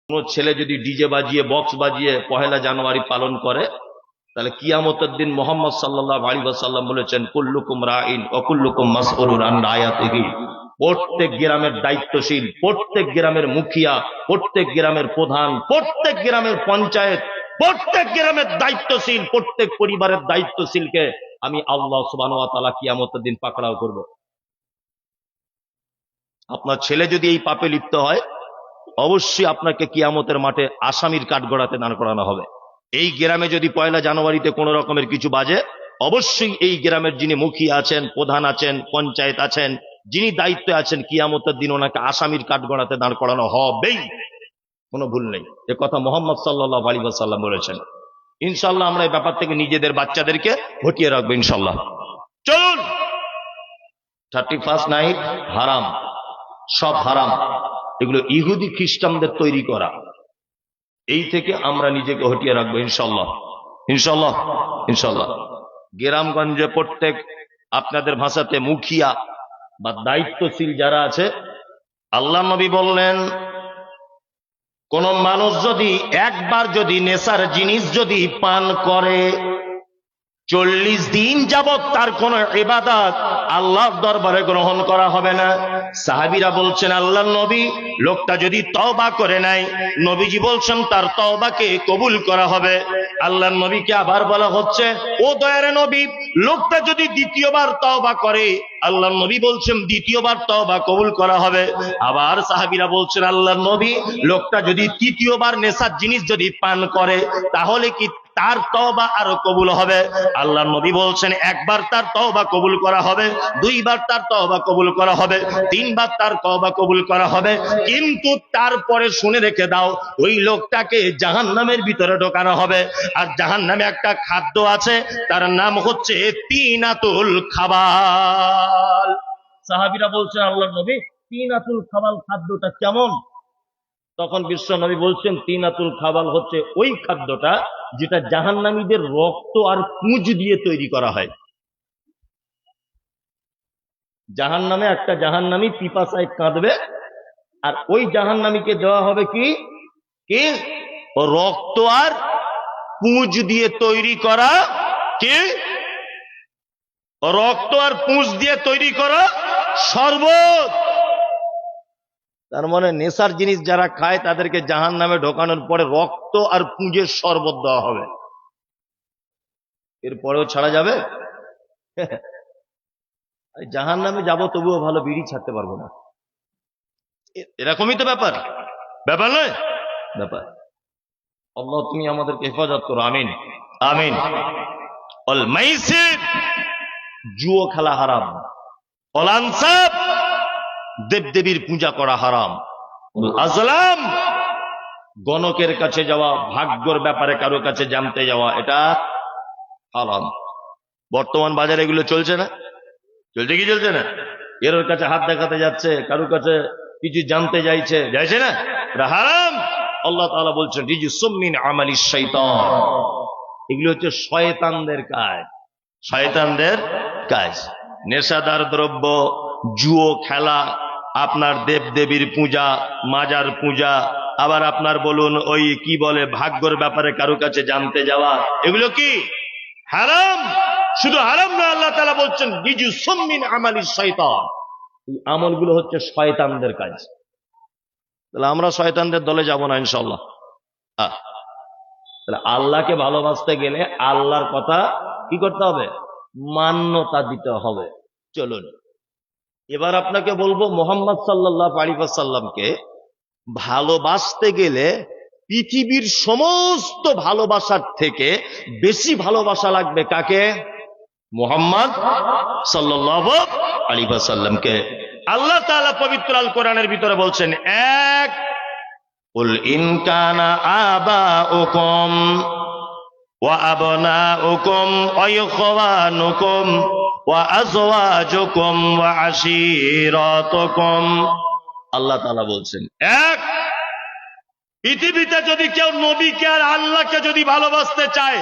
কোন ছেলে যদি ডিজে বাজিয়ে বক্স বাজিয়ে পহেলা জানুয়ারি পালন করে, তাহলে কিয়ামতের দিন মুহাম্মদ সাল্লাল্লাহু আলাইহি ওয়াসাল্লাম বলেছেন, কুল্লুকুম রাইন ওয়া কুল্লুকুম মাসউলুন আন রায়াতিহি। প্রত্যেক গ্রামের দায়িত্বশীল, প্রত্যেক গ্রামের মুখিয়া, প্রত্যেক গ্রামের প্রধান, প্রত্যেক গ্রামের পঞ্চায়েত, প্রত্যেক গ্রামের দায়িত্বশীল, প্রত্যেক পরিবারের দায়িত্বশীলকে আমি আল্লাহ সুবহানাহু ওয়া তাআলা কিয়ামতের দিন পাকড়াও করব। আপনার ছেলে যদি এই পাপে লিপ্ত হয়, অবশ্যই আপনাকে কিয়ামতের মাঠে আসামির কাঠগড়াতে দাঁড় করানো হবে। এই গ্রামে যদি পয়লা জানুয়ারিতে কোনো রকমের কিছু বাজে, অবশ্যই এই গ্রামের যিনি মুখিয়া আছেন, প্রধান আছেন, পঞ্চায়েত আছেন, যিনি দায়িত্বে আছেন, কিয়ামতের দিন ওনাকে আসামির কাঠগড়াতে দাঁড় করানো হবেই, কোনো ভুল নেই। এ কথা মুহাম্মদ সাল্লাল্লাহু আলাইহি ওয়াসাল্লাম বলেছেন। ইনশাআল্লাহ আমরা এই ব্যাপার থেকে নিজেদের বাচ্চাদেরকে হটিয়ে রাখবো ইনশাআল্লাহ। চলুন, 31st নাইট হারাম, সব হারাম, এগুলো ইহুদি খ্রিস্টানদের তৈরি করা। এই থেকে আমরা নিজেকে হটিয়ে রাখবো ইনশাআল্লাহ, ইনশাআল্লাহ, ইনশাআল্লাহ। গ্রামগঞ্জে প্রত্যেক আপনাদের ভাষাতে মুখিয়া বা দায়িত্বশীল যারা আছে, আল্লাহ নবী বললেন, কোন মানুষ যদি একবার যদি নেশার জিনিস যদি পান করে, 40 দিন যাবত তার কোন ইবাদত আল্লাহর দরবারে গ্রহণ করা হবে না। সাহাবীরা বলছেন, আল্লাহর নবী, লোকটা যদি তওবা করে নেয়, নবীজি বলছেন তার তওবাকে কবুল করা হবে। আল্লাহর নবীকে আবার বলা হচ্ছে, ও দয়ার নবী, লোকটা যদি দ্বিতীয়বার তওবা করে, আল্লাহর নবী বলছেন দ্বিতীয়বার তওবা কবুল করা হবে। আবার সাহাবীরা বলছেন, আল্লাহর নবী, লোকটা যদি তৃতীয়বার নেশার জিনিস যদি পান করে, তাহলে কি তার তওবা আরো কবুল হবে? আল্লাহর নবী বলছেন, একবার তার তওবা কবুল করা হবে, দুইবার তার তওবা কবুল করা হবে, তিনবার তার তওবা কবুল করা হবে, কিন্তু তারপরে শুনে রেখে দাও, ওই লোকটাকে জাহান্নামের ভিতরে ঢোকানো হবে। আর জাহান্নামে একটা খাদ্য আছে, তার নাম হচ্ছে তিনাতুল খাবাল। সাহাবীরা বলছেন, আল্লাহর নবী, তিনাতুল খাবাল খাদ্যটা কেমন? তখন বিশ্ব নবী বলছেন, তিনাতুল খাবাল হচ্ছে ওই খাদ্যটা যেটা জাহান্নামীদের রক্ত আর পুঁজ দিয়ে তৈরি করা হয়। জাহান্নামে একটা জাহান্নামী পিপাসায় কাঁদবে, আর ওই জাহান্নামীকে দেওয়া হবে কি কি রক্ত আর পুঁজ দিয়ে তৈরি করা, কি রক্ত আর পুঁজ দিয়ে তৈরি করা শরবত। তার মানে নেশার জিনিস যারা খায় তাদেরকে জাহান্নামে ঢোকানোর পরে রক্ত আর পুঁজের শরবত দেওয়া হবে। এরপরেও ছাড়া যাবে? জাহান্নামে যাবো, তবুও ভালো, বিড়ি ছাড়তে পারবো না। এরকমই তো ব্যাপার, ব্যাপার নয় ব্যাপার। আল্লাহ তুমি আমাদেরকে হেফাজত করো, আমিন আমিন। অল মাইসির, জুয়ো খেলা হারাম। অল আনসাব, দেবদেবীর পূজা করা হারাম। আজলাম, গণকের কাছে যাওয়া, ভাগ্যর ব্যাপারে কারো কাছে জানতে যাওয়া, এটা হারাম। বর্তমান বাজারে এগুলো চলছে না? চলছে কি চলছে না? এর কাছে হাত দেখাতে যাচ্ছে, কারো কাছে কিছু জানতে যাইছে না, এটা হারাম। আল্লাহ তাআলা বলছেন, রিজসুম মিন আমালিশ শাইতান, এগুলো হচ্ছে শয়তানদের কাজ, শয়তানদের কাজ। নেশাদার দ্রব্য, জুয়ো খেলা, আপনার দেবদেবীর পূজা, মাজার পূজা, আবার আপনার বলুন ওই কি বলে ভাগ্যর ব্যাপারে কারো কাছে জানতে যাওয়া, এগুলো কি হারাম? শুধু হারাম না, আল্লাহ তাআলা বলছেন রিজসুম মিন আমালিশ শাইতান, এই আমলগুলো হচ্ছে শয়তানদের কাজ। তাহলে আমরা শয়তানদের দলে যাব না ইনশাআল্লাহ। তাহলে আল্লাহকে ভালোবাসতে গেলে আল্লাহর কথা কি করতে হবে? মান্যতা দিতে হবে। চলুন, এবার আপনাকে বলবো, মুহাম্মদ সাল্লাল্লাহু আলাইহি ওয়াসাল্লামকে ভালোবাসতে গেলে পৃথিবীর সমস্ত ভালোবাসার থেকে বেশি ভালোবাসা লাগবে কাকে? মুহাম্মদ সাল্লাল্লাহু আলাইহি ওয়াসাল্লামকে। আল্লাহ তাআলা পবিত্র আল কোরআনের ভিতরে বলছেন, এক, কুল ইন কানা আবাউকুম ওয়া আবনাউকুম ওয়া ইখওয়ানুকুম ওয়া আজওয়াজুকুম ওয়া আশীরাতুকুম। আল্লাহ তাআলা বলছেন, এক, পৃথিবীতে যদি কেউ নবীকে আর আল্লাহকে যদি ভালোবাসতে চায়,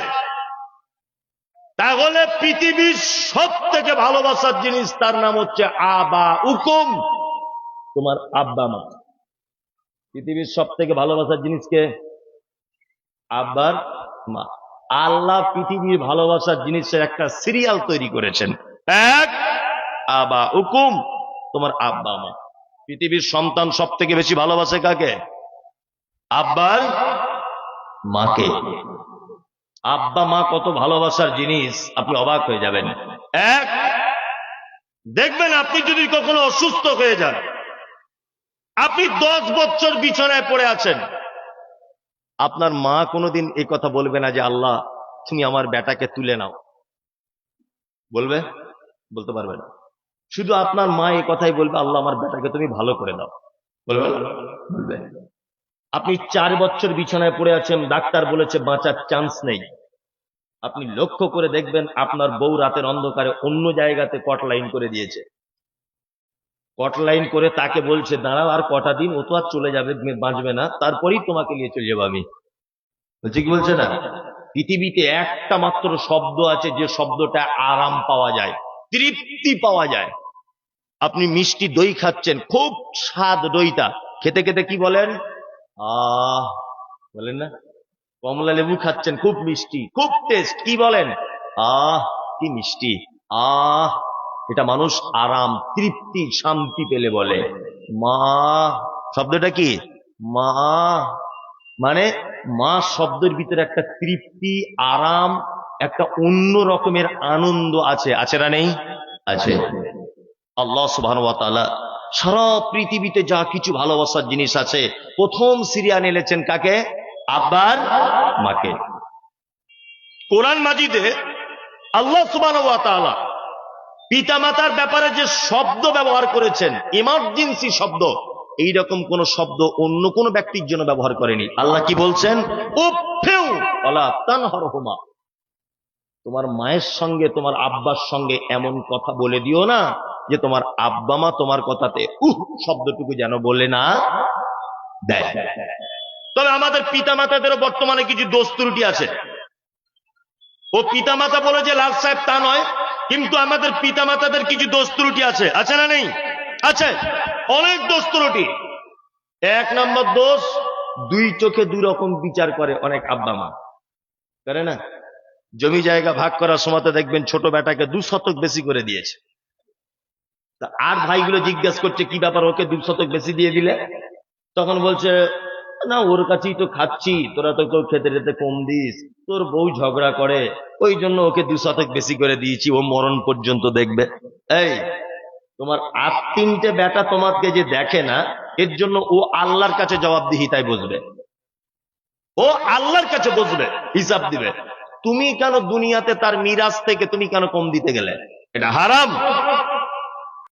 তাহলে পৃথিবীর সব থেকে ভালোবাসার জিনিস তার নাম হচ্ছে আবাউকুম, তোমার আব্বা মা। পৃথিবীর সব থেকে ভালোবাসার জিনিসকে আব্বার মা। আল্লাহ পৃথিবীর ভালোবাসার জিনিসের একটা সিরিয়াল তৈরি করেছেন। এক, আবা হুকুম, তোমার আব্বা মা। পৃথিবীর সন্তান সব থেকে বেশি ভালোবাসে কাকে? আব্বার মাকে। আব্বা মা কত ভালোবাসার জিনিস আপনি অবাক হয়ে যাবেন। এক, দেখবেন আপনি যদি কখনো অসুস্থ হয়ে যান, আপনি 10 বছর বিছানায় পড়ে আছেন, আপনার মা কোনোদিন এই কথা বলবে না যে আল্লাহ তুমি আমার বেটাকে তুলে নাও, বলবে? বলতে পারবে না। শুধু আপনার মা এই কথাই বলবে, আল্লাহ আমার বেটাকে তুমি ভালো করে দাও, বলবে? বলবে। আপনি 4 বছর বিছানায় পড়ে আছেন, ডাক্তার বলেছে বাঁচার চান্স নেই, আপনি লক্ষ্য করে দেখবেন আপনার বউ রাতের অন্ধকারে অন্য জায়গাতে কট লাইন করে দিয়েছে। কট লাইন করে তাকে বলছে দাঁড়াও আর কটা দিন, ও তো আর চলে যাবে, বাঁচবে না, তারপরেই তোমাকে নিয়ে চলে যাবো আমি। বলছে কি বলছে না? পৃথিবীতে একটা মাত্র শব্দ আছে যে শব্দটা আরাম পাওয়া যায়, তৃপ্তি পাওয়া যায়। আপনি মিষ্টি দই খাচ্ছেন, খুব স্বাদ দইটা, খেতে খেতে কি বলেন? আহ বলেন না? কমলা লেবু খাচ্ছেন, খুব মিষ্টি, খুব টেস্ট, কি বলেন? আহ কি মিষ্টি, আহ। এটা মানুষ আরাম, তৃপ্তি, শান্তি পেলে বলে। মা শব্দটা কি? মা মানে মা শব্দের ভিতরে একটা তৃপ্তি, আরাম, একটা অন্য রকমের আনন্দ আছে। আছে না নেই? আছে। আল্লাহ সুবহানাহু ওয়া তাআলা সারা পৃথিবীতে যা কিছু ভালোবাসার জিনিস আছে প্রথম সিরিয়াল এনেছেন কাকে? আব্বার মাকে। কোরআন মাজিদে আল্লাহ সুবহানাহু ওয়া তাআলা পিতামাতার ব্যাপারে যে শব্দ ব্যবহার করেছেন, ইমার্জেন্সি শব্দ, এইরকম কোন শব্দ অন্য কোন ব্যক্তির জন্য ব্যবহার করেনি। আল্লাহ কি বলছেন? উফিউ ওয়ালা তানহারহুমা, তোমার মায়ের সঙ্গে তোমার আব্বার সঙ্গে এমন কথা বলে দিও না যে তোমার আব্বা মা তোমার কথাতে শব্দটুকু যেন বলে না দেয়। তবে আমাদের পিতামাতাদেরও বর্তমানে কিছু দোষ ত্রুটি আছে। ও পিতামাতা বলে যে লাল সাহেব তা নয়, কিন্তু আমাদের পিতামাতাদের কিছু দোষ ত্রুটি আছে। আছে না নেই? আছে, অনেক দোষ ত্রুটি। 1 নম্বর দোষ, 2 চোখে 2 রকম বিচার করে অনেক আব্বা মা, করে না? জমি জায়গা ভাগ করার সময় দেখবেন ছোট বেটাকে 2 শতক বেশি করে দিয়েছে। আর ভাইগুলো জিজ্ঞাসা করছে কি ব্যাপার, ওকে 2 শতক বেশি দিয়ে দিলে? তখন বলছে না ওর কাছেই তো খাচ্ছি, তোরা তো কেউ খেতে খেতে কম দিস, তোর বউ ঝগড়া করে ওই জন্য ওকে 2 শতক বেশি করে দিয়েছি, ও মরণ পর্যন্ত দেখবে। এই তোমার 8-3টে বেটা তোমাকে যে দেখে না, এর জন্য ও আল্লাহর কাছে জবাবদিহিতায় বসবে, ও আল্লাহর কাছে বসবে, হিসাব দিবে। তুমি কেন দুনিয়াতে তার মিরাজ থেকে তুমি কেন কম দিতে গেলে? এটা হারাম।